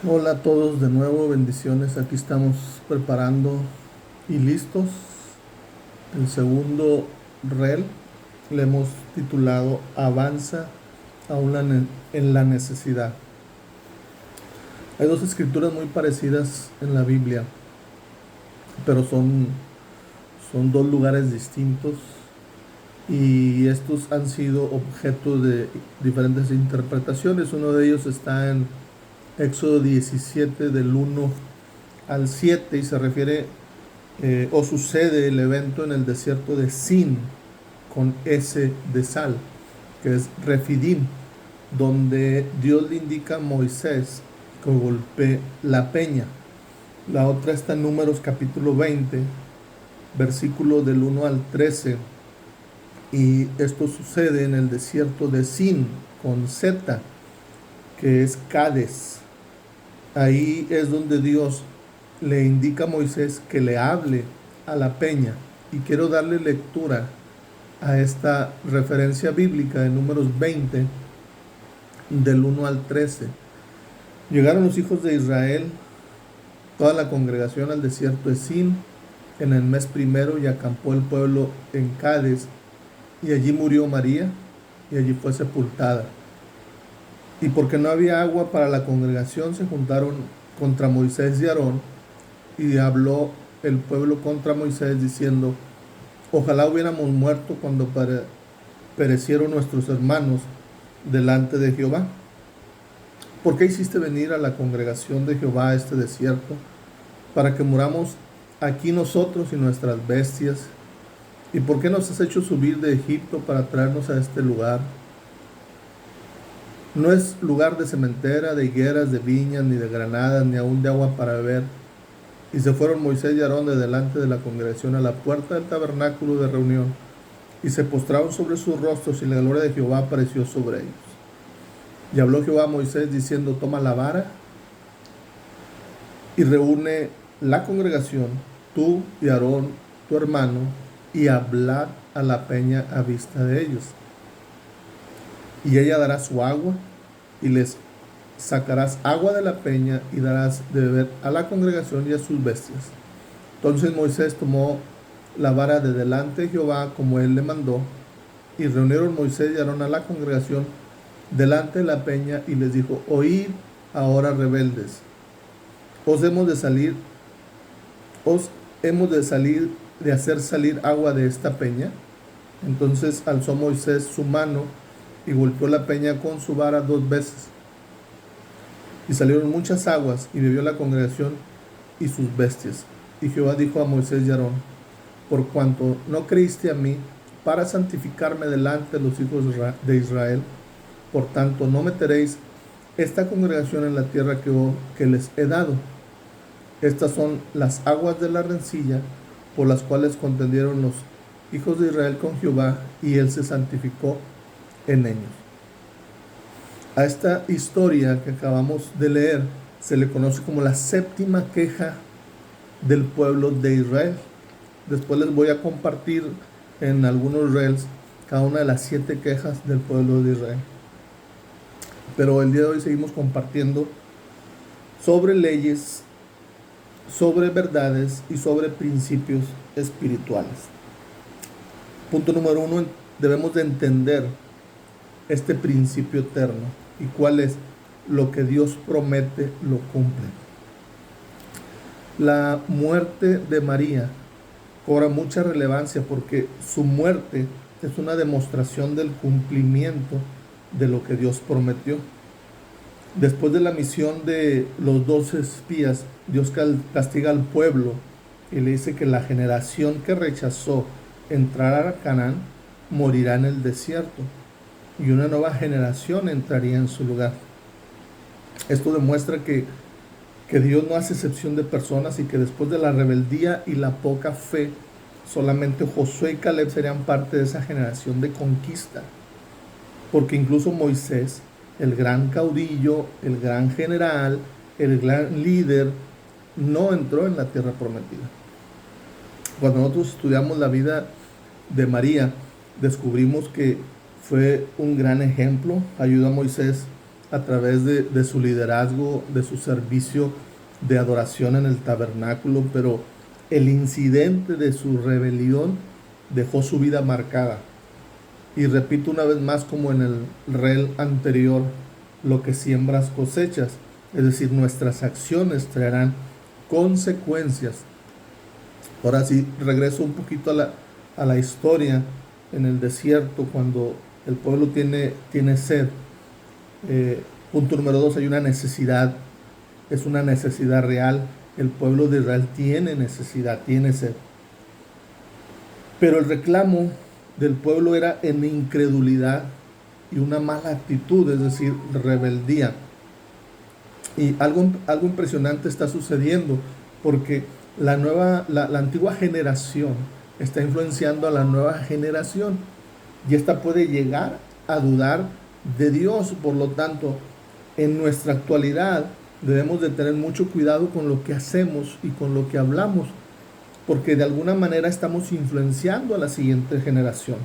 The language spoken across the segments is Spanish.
Hola a todos de nuevo, bendiciones. Aquí estamos preparando y listos. El segundo reel le hemos titulado Avanza aún en la necesidad. Hay dos escrituras muy parecidas en la Biblia, pero son dos lugares distintos y estos han sido objeto de diferentes interpretaciones. Uno de ellos está en Éxodo 17 del 1 al 7 y se refiere o sucede el evento en el desierto de Sin, con S de sal, que es Refidim, donde Dios le indica a Moisés que golpee la peña. La otra está en Números capítulo 20, versículo del 1 al 13, y esto sucede en el desierto de Sin, con Z, que es Cades. Ahí es donde Dios le indica a Moisés que le hable a la peña. Y quiero darle lectura a esta referencia bíblica de Números 20, del 1 al 13. Llegaron los hijos de Israel, toda la congregación, al desierto de Sin en el mes primero, y acampó el pueblo en Cades, y allí murió María, y allí fue sepultada. Y porque no había agua para la congregación, se juntaron contra Moisés y Aarón, y habló el pueblo contra Moisés diciendo: ojalá hubiéramos muerto cuando perecieron nuestros hermanos delante de Jehová. ¿Por qué hiciste venir a la congregación de Jehová a este desierto, para que muramos aquí nosotros y nuestras bestias? ¿Y por qué nos has hecho subir de Egipto para traernos a este lugar? No es lugar de sementera, de higueras, de viñas, ni de granadas, ni aun de agua para beber. Y se fueron Moisés y Aarón de delante de la congregación a la puerta del tabernáculo de reunión, y se postraron sobre sus rostros, y la gloria de Jehová apareció sobre ellos. Y habló Jehová a Moisés diciendo: toma la vara y reúne la congregación, tú y Aarón tu hermano, y hablad a la peña a vista de ellos. Y ella dará su agua, y les sacarás agua de la peña, y darás de beber a la congregación y a sus bestias. Entonces Moisés tomó la vara de delante de Jehová, como él le mandó, y reunieron Moisés y Aarón a la congregación delante de la peña, y les dijo: oíd ahora, rebeldes, os hemos de salir, os hemos de hacer salir agua de esta peña. Entonces alzó Moisés su mano y golpeó la peña con su vara 2 veces, y salieron muchas aguas, y bebió la congregación y sus bestias. Y Jehová dijo a Moisés y Aarón: por cuanto no creíste a mí para santificarme delante de los hijos de Israel, por tanto no meteréis esta congregación en la tierra que les he dado. Estas son las aguas de la rencilla, por las cuales contendieron los hijos de Israel con Jehová, y él se santificó en ellos. A esta historia que acabamos de leer se le conoce como la séptima queja del pueblo de Israel. Después les voy a compartir en algunos reels cada una de las 7 quejas del pueblo de Israel. Pero el día de hoy seguimos compartiendo sobre leyes, sobre verdades y sobre principios espirituales. Punto número 1, debemos de entender este principio eterno. ¿Y cuál es? Lo que Dios promete, lo cumple. La muerte de María cobra mucha relevancia porque su muerte es una demostración del cumplimiento de lo que Dios prometió. Después de la misión de los 12 espías, Dios castiga al pueblo y le dice que la generación que rechazó entrar a Canaán morirá en el desierto, y una nueva generación entraría en su lugar. Esto demuestra que Dios no hace excepción de personas, y que después de la rebeldía y la poca fe, solamente Josué y Caleb serían parte de esa generación de conquista. Porque incluso Moisés, el gran caudillo, el gran general, el gran líder, no entró en la tierra prometida. Cuando nosotros estudiamos la vida de María, descubrimos que fue un gran ejemplo. Ayudó a Moisés a través de su liderazgo, de su servicio de adoración en el tabernáculo, pero el incidente de su rebelión dejó su vida marcada. Y repito una vez más, como en el reel anterior, lo que siembras cosechas, es decir, nuestras acciones traerán consecuencias. Ahora sí, regreso un poquito a la historia en el desierto, cuando el pueblo tiene sed. Punto número 2, hay una necesidad, es una necesidad real. El pueblo de Israel tiene necesidad, tiene sed. Pero el reclamo del pueblo era en incredulidad y una mala actitud, es decir, rebeldía. Y algo impresionante está sucediendo, porque la antigua generación está influenciando a la nueva generación, y esta puede llegar a dudar de Dios. Por lo tanto, en nuestra actualidad debemos de tener mucho cuidado con lo que hacemos y con lo que hablamos, porque de alguna manera estamos influenciando a la siguiente generación.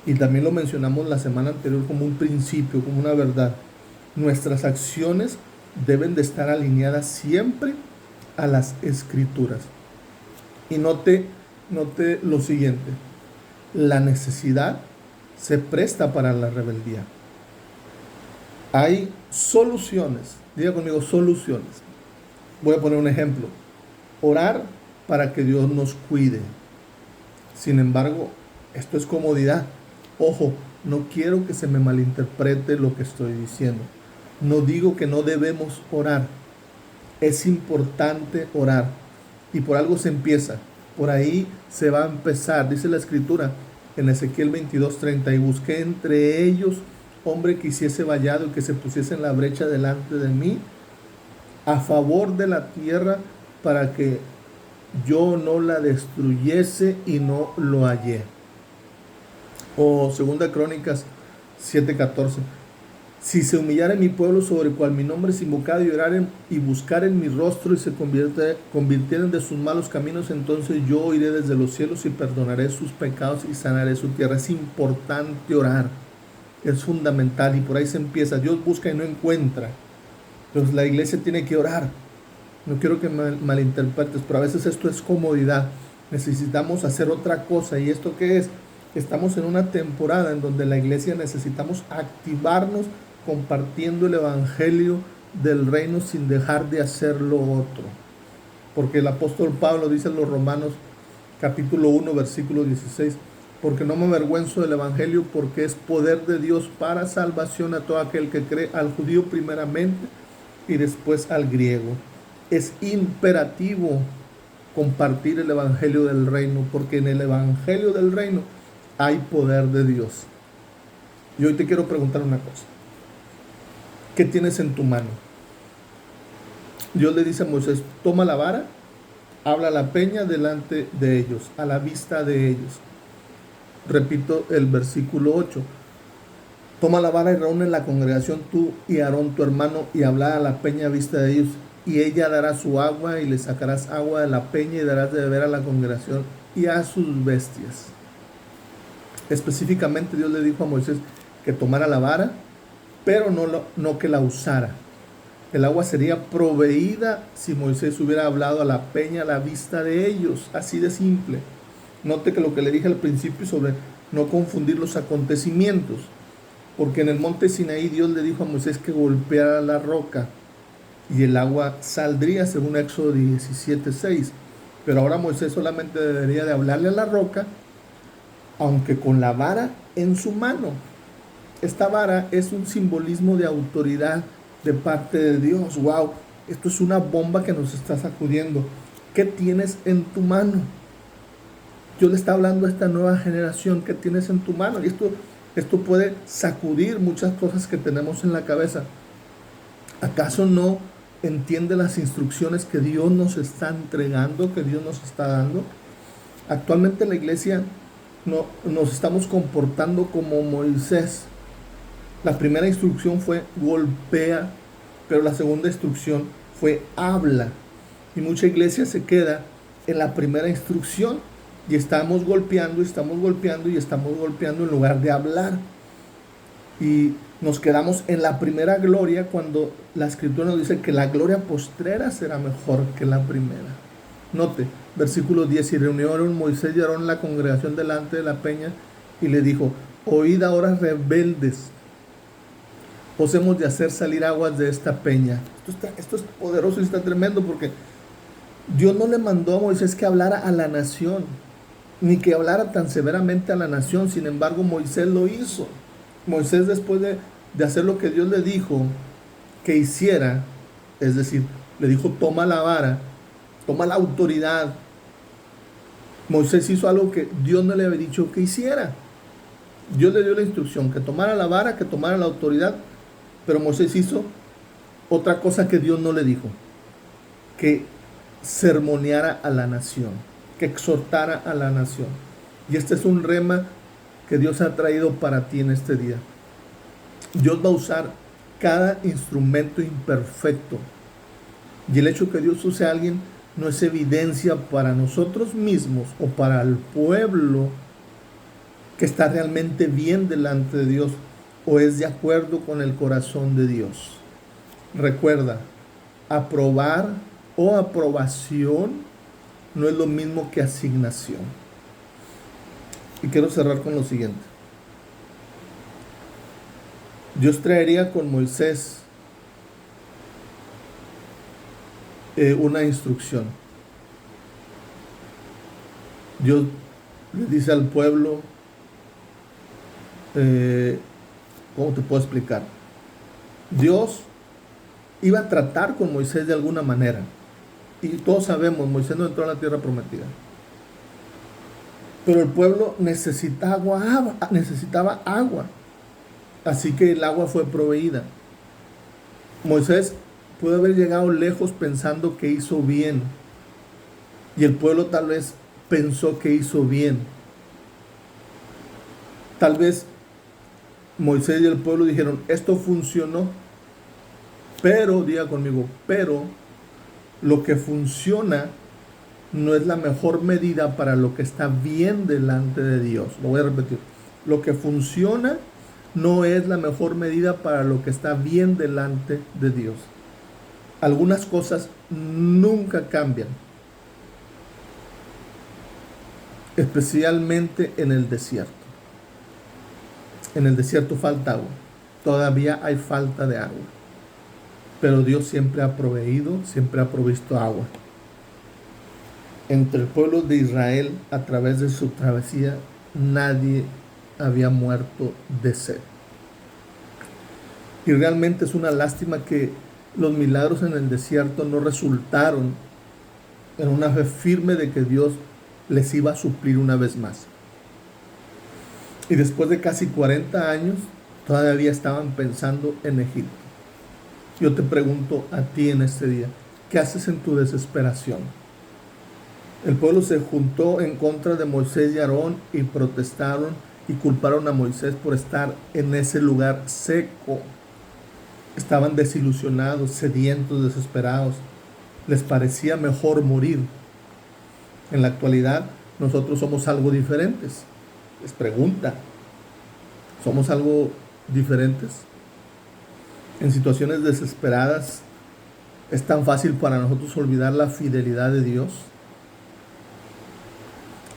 Y también lo mencionamos la semana anterior como un principio, como una verdad. Nuestras acciones deben de estar alineadas siempre a las Escrituras. Y note lo siguiente: la necesidad se presta para la rebeldía. Hay soluciones, diga conmigo, soluciones. Voy a poner un ejemplo: orar para que Dios nos cuide. Sin embargo, esto es comodidad. Ojo, no quiero que se me malinterprete lo que estoy diciendo. No digo que no debemos orar. Es importante orar. Y por algo se empieza. Por ahí se va a empezar. Dice la Escritura en Ezequiel 22:30: y busqué entre ellos hombre que hiciese vallado y que se pusiese en la brecha delante de mí, a favor de la tierra, para que yo no la destruyese, y no lo hallé. O Segunda Crónicas 7:14: si se humillare mi pueblo, sobre el cual mi nombre es invocado, y oraren y buscaren mi rostro, y se convirtieren de sus malos caminos, entonces yo oiré desde los cielos y perdonaré sus pecados y sanaré su tierra. Es importante orar, es fundamental, y por ahí se empieza. Dios busca y no encuentra. Entonces la iglesia tiene que orar. No quiero que malinterpretes, pero a veces esto es comodidad. Necesitamos hacer otra cosa. ¿Y esto qué es? Estamos en una temporada en donde la iglesia necesitamos activarnos compartiendo el evangelio del reino sin dejar de hacer lo otro. Porque el apóstol Pablo dice en los Romanos capítulo 1 versículo 16: porque no me avergüenzo del evangelio, porque es poder de Dios para salvación a todo aquel que cree, al judío primeramente y después al griego. Es imperativo compartir el evangelio del reino, porque en el evangelio del reino hay poder de Dios. Y hoy te quiero preguntar una cosa: ¿qué tienes en tu mano? Dios le dice a Moisés: toma la vara, habla a la peña delante de ellos, a la vista de ellos. Repito el versículo 8: toma la vara y reúne la congregación, tú y Aarón tu hermano, y habla a la peña a vista de ellos, y ella dará su agua, y le sacarás agua de la peña, y darás de beber a la congregación y a sus bestias. Específicamente Dios le dijo a Moisés que tomara la vara, pero no que la usara. El agua sería proveída si Moisés hubiera hablado a la peña a la vista de ellos, así de simple. Note que lo que le dije al principio sobre no confundir los acontecimientos, porque en el monte Sinaí Dios le dijo a Moisés que golpeara la roca y el agua saldría, según Éxodo 17:6. Pero ahora Moisés solamente debería de hablarle a la roca, aunque con la vara en su mano. Esta vara es un simbolismo de autoridad de parte de Dios. ¡Wow! Esto es una bomba que nos está sacudiendo. ¿Qué tienes en tu mano? Dios le está hablando a esta nueva generación: ¿qué tienes en tu mano? Y esto puede sacudir muchas cosas que tenemos en la cabeza. ¿Acaso no entiende las instrucciones que Dios nos está entregando, que Dios nos está dando? Actualmente la iglesia nos estamos comportando como Moisés. La primera instrucción fue golpea, pero la segunda instrucción fue habla. Y mucha iglesia se queda en la primera instrucción y estamos golpeando en lugar de hablar. Y Nos quedamos en la primera gloria cuando la Escritura nos dice que la gloria postrera será mejor que la primera. Note, versículo 10, y reunieron Moisés y Aarón en la congregación delante de la peña y le dijo, oíd ahora rebeldes, os hemos de hacer salir aguas de esta peña. Esto es poderoso y está tremendo porque Dios no le mandó a Moisés que hablara a la nación, ni que hablara tan severamente a la nación. Sin embargo, Moisés lo hizo. Moisés, después de hacer lo que Dios le dijo que hiciera, es decir, le dijo, toma la vara, toma la autoridad. Moisés hizo algo que Dios no le había dicho que hiciera. Dios le dio la instrucción, que tomara la vara, que tomara la autoridad, pero Moisés hizo otra cosa que Dios no le dijo, que sermoneara a la nación, que exhortara a la nación. Y este es un rema que Dios ha traído para ti en este día. Dios va a usar cada instrumento imperfecto. Y el hecho que Dios use a alguien no es evidencia para nosotros mismos o para el pueblo que está realmente bien delante de Dios o es de acuerdo con el corazón de Dios. Recuerda, aprobar o aprobación no es lo mismo que asignación. Y quiero cerrar con lo siguiente. Dios traería con Moisés una instrucción. Dios le dice al pueblo, ¿cómo te puedo explicar? Dios iba a tratar con Moisés de alguna manera. Y todos sabemos, Moisés no entró a la tierra prometida. Pero el pueblo necesitaba agua. Así que el agua fue proveída. Moisés pudo haber llegado lejos pensando que hizo bien. Y el pueblo tal vez pensó que hizo bien. Tal vez Moisés y el pueblo dijeron, esto funcionó. Pero, diga conmigo, pero lo que funciona no es la mejor medida para lo que está bien delante de Dios. Lo voy a repetir. Lo que funciona no es la mejor medida para lo que está bien delante de Dios. Algunas cosas nunca cambian, especialmente en el desierto. En el desierto falta agua. Todavía hay falta de agua. Pero Dios siempre ha proveído, siempre ha provisto agua. Entre el pueblo de Israel, a través de su travesía, nadie había muerto de sed. Y realmente es una lástima que los milagros en el desierto no resultaron en una fe firme de que Dios les iba a suplir una vez más. Y después de casi 40 años, todavía estaban pensando en Egipto. Yo te pregunto a ti en este día, ¿qué haces en tu desesperación? El pueblo se juntó en contra de Moisés y Aarón y protestaron y culparon a Moisés por estar en ese lugar seco. Estaban desilusionados, sedientos, desesperados. Les parecía mejor morir. En la actualidad, nosotros somos algo diferentes. Les pregunta, ¿somos algo diferentes? En situaciones desesperadas, ¿es tan fácil para nosotros olvidar la fidelidad de Dios?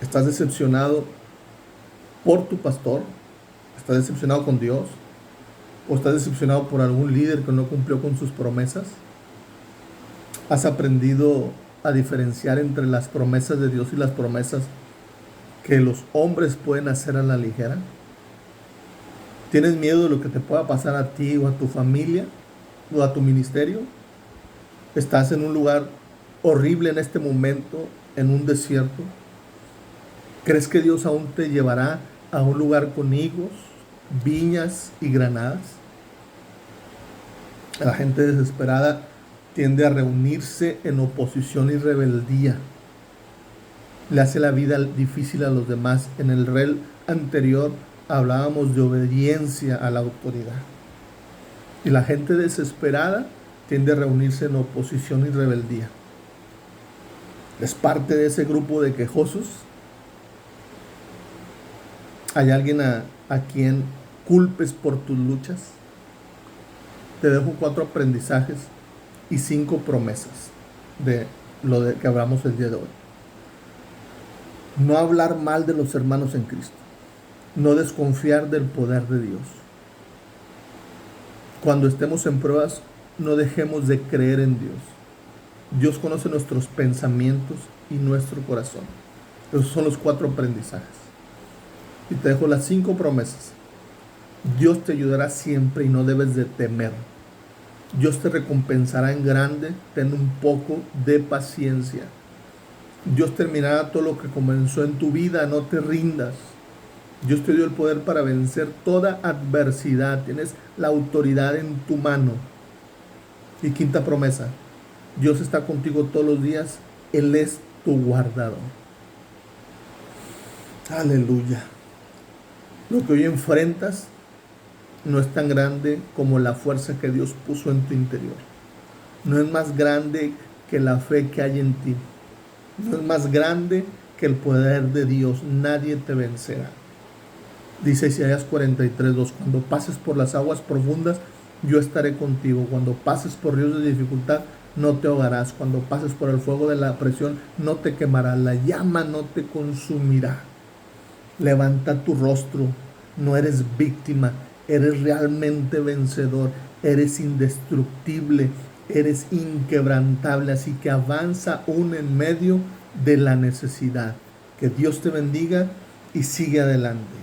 ¿Estás decepcionado por tu pastor? ¿Estás decepcionado con Dios? ¿O estás decepcionado por algún líder que no cumplió con sus promesas? ¿Has aprendido a diferenciar entre las promesas de Dios y las promesas que los hombres pueden hacer a la ligera? ¿Tienes miedo de lo que te pueda pasar a ti o a tu familia o a tu ministerio? ¿Estás en un lugar horrible en este momento, en un desierto? ¿Crees que Dios aún te llevará a un lugar con higos, viñas y granadas? La gente desesperada tiende a reunirse en oposición y rebeldía. Le hace la vida difícil a los demás. En el reel anterior hablábamos de obediencia a la autoridad. Y la gente desesperada tiende a reunirse en oposición y rebeldía. ¿Es parte de ese grupo de quejosos? ¿Hay alguien a quien culpes por tus luchas? te dejo 4 aprendizajes y 5 promesas de lo de que hablamos el día de hoy. No hablar mal de los hermanos en Cristo. No desconfiar del poder de Dios. Cuando estemos en pruebas, no dejemos de creer en Dios. Dios conoce nuestros pensamientos y nuestro corazón. Esos son los 4 aprendizajes. Y te dejo las 5 promesas. Dios te ayudará siempre y no debes de temer. Dios te recompensará en grande, ten un poco de paciencia. Dios terminará todo lo que comenzó en tu vida, no te rindas. Dios te dio el poder para vencer toda adversidad, tienes la autoridad en tu mano. Y 5ª promesa, Dios está contigo todos los días, Él es tu guardador. Aleluya. Lo que hoy enfrentas no es tan grande como la fuerza que Dios puso en tu interior. No es más grande que la fe que hay en ti. No es más grande que el poder de Dios. Nadie te vencerá. Dice Isaías 43:2, cuando pases por las aguas profundas, yo estaré contigo. Cuando pases por ríos de dificultad, no te ahogarás. Cuando pases por el fuego de la presión, no te quemará. La llama no te consumirá. Levanta tu rostro. No eres víctima. Eres realmente vencedor. Eres indestructible. Eres inquebrantable. Así que avanza aún en medio de la necesidad. Que Dios te bendiga y sigue adelante.